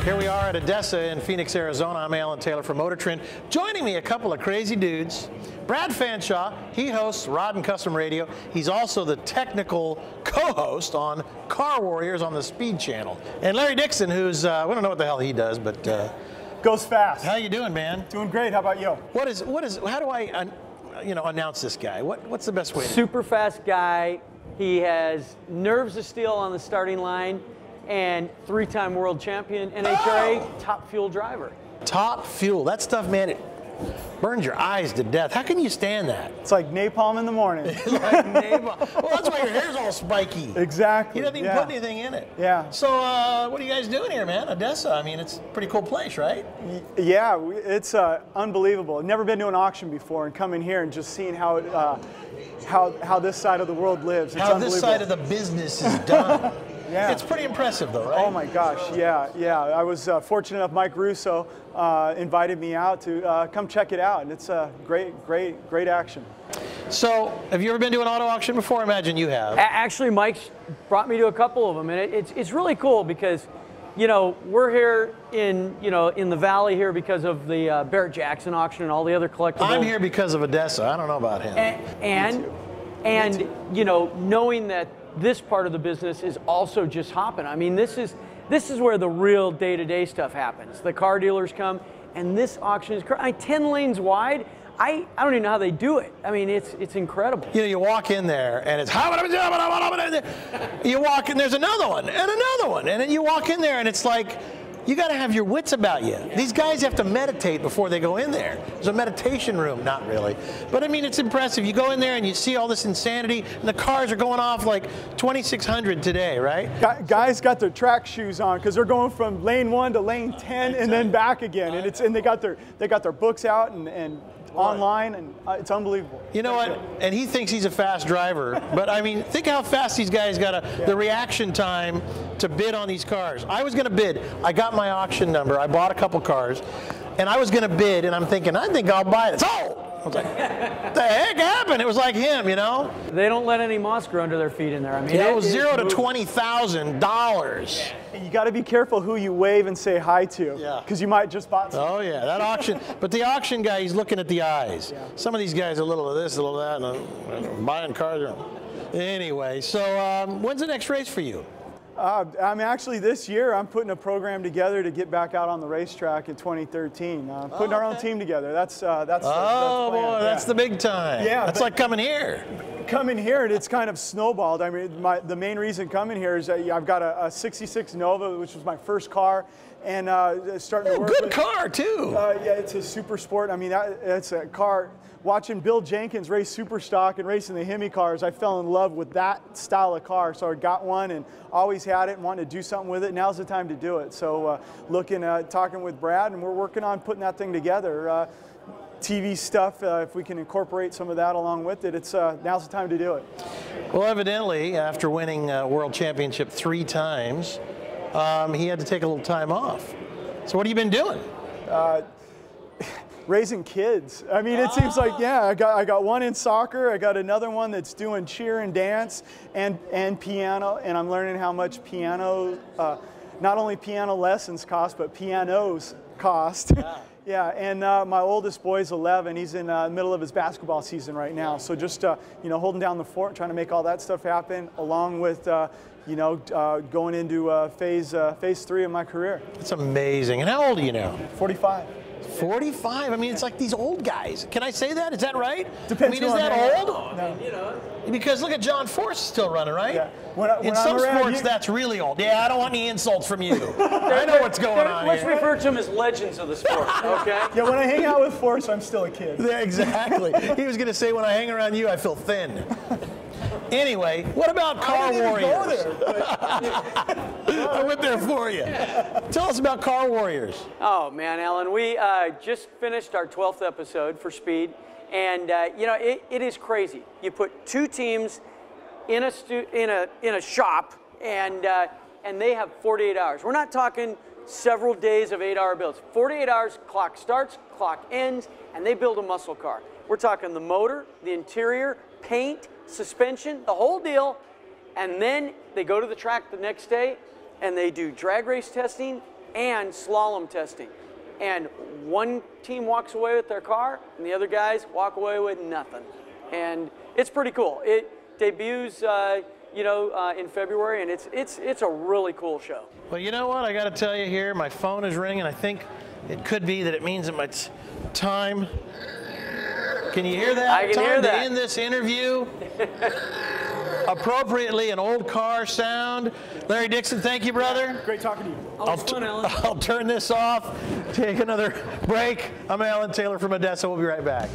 Here we are at ADESA in Phoenix, Arizona. I'm Alan Taylor from Motor Trend. Joining me, a couple of crazy dudes. Brad Fanshaw, he hosts Rod and Custom Radio. He's also the technical co-host on Car Warriors on the Speed Channel. And Larry Dixon, who's, we don't know what the hell he does, but... goes fast. How you doing, man? Doing great. How about you? How do I, announce this guy? What's the best way? Super fast guy. He has nerves of steel on the starting line, and three-time world champion, NHRA, top fuel driver. Top fuel. That stuff, man, it burns your eyes to death. How can you stand that? It's like napalm in the morning. Like napalm. Well, that's why your hair's all spiky. Exactly. You haven't even put anything in it. Yeah. So what are you guys doing here, man? ADESA, I mean, it's a pretty cool place, right? Yeah, it's unbelievable. I've never been to an auction before, and coming here and just seeing how this side of the world lives. It's how this side of the business is done. Yeah. It's pretty impressive, though, right? Oh my gosh, yeah. I was fortunate enough. Mike Russo invited me out to come check it out, and it's a great action. So, have you ever been to an auto auction before? I imagine you have. Actually, Mike's brought me to a couple of them, and it's really cool because, we're here in the valley here because of the Barrett Jackson auction and all the other collectibles. I'm here because of ADESA. I don't know about him. And knowing that this part of the business is also just hopping. I mean, this is where the real day-to-day stuff happens. The car dealers come, and this auction is 10 lanes wide. I don't even know how they do it. I mean, it's incredible. You walk in there, and it's you walk in, there's another one, and another one, and then you walk in there, and it's like, you got to have your wits about you. Yeah. These guys have to meditate before they go in there. There's a meditation room, not really. But I mean, it's impressive. You go in there and you see all this insanity, and the cars are going off like 2,600 today, right? Guys got their track shoes on because they're going from lane 1 to lane 10 and then back again. And they got their books out and online, and it's unbelievable. You know what? And he thinks he's a fast driver, but I mean, think how fast these guys got the reaction time to bid on these cars. I was going to bid. I got my auction number. I bought a couple cars, and I was going to bid, and I'm thinking, I think I'll buy this. Oh! I was like, what the heck happened? It was like him, They don't let any moss grow under their feet in there. I mean, it was $0 to $20,000. You got to be careful who you wave and say hi to, because you might just buy something. Oh yeah, that auction. But the auction guy, he's looking at the eyes. Yeah. Some of these guys are a little of this, a little of that, and buying cars. Anyway, so when's the next race for you? I'm actually this year. I'm putting a program together to get back out on the racetrack in 2013. Putting our own team together. That's boy, that's the big time. Yeah, that's like coming here. Coming here, and it's kind of snowballed. I mean, the main reason coming here is I've got a '66 Nova, which was my first car, and starting to work good car too. Yeah, it's a super sport. I mean, it's a car. Watching Bill Jenkins race super stock and racing the Hemi cars, I fell in love with that style of car. So I got one and always had it and wanted to do something with it. Now's the time to do it. So talking with Brad, and we're working on putting that thing together. TV stuff, if we can incorporate some of that along with it, now's the time to do it. Well, evidently, after winning World Championship 3 times, he had to take a little time off. So what have you been doing? Raising kids. I mean, it seems like, I got one in soccer. I got another one that's doing cheer and dance and piano, and I'm learning how much piano, not only piano lessons cost, but pianos cost. Yeah, and my oldest boy's 11. He's in the middle of his basketball season right now. So just holding down the fort, trying to make all that stuff happen, along with going into phase 3 of my career. That's amazing. And how old are you now? 45. 45? I mean, it's like these old guys. Can I say that? Is that right? Depends. I mean, is that old? No. Because look at John Force is still running, right? Yeah. In some sports, that's really old. Yeah, I don't want any insults from you. I know what's going on Let's here. refer to them as legends of the sport, okay? Yeah, when I hang out with Force, I'm still a kid. Yeah, exactly. He was going to say, when I hang around you, I feel thin. Anyway, what about Car Warriors? I went there for you. Tell us about Car Warriors. Oh man, Alan, we just finished our 12th episode for Speed, and it is crazy. You put 2 teams in a shop, and they have 48 hours. We're not talking several days of 8-hour builds. 48 hours, clock starts, clock ends, and they build a muscle car. We're talking the motor, the interior, paint, suspension, the whole deal, and then they go to the track the next day and they do drag race testing, and slalom testing. And one team walks away with their car, and the other guys walk away with nothing. And it's pretty cool. It debuts, in February, and it's a really cool show. Well, you know what? I got to tell you here, my phone is ringing. I think it could be that it means that my time. Can you hear that? I can hear that. To end this interview. Appropriately, an old car sound. Larry Dixon, thank you, brother. Great talking to you. Always fun, Alan. I'll turn this off, take another break. I'm Alan Taylor from ADESA. We'll be right back.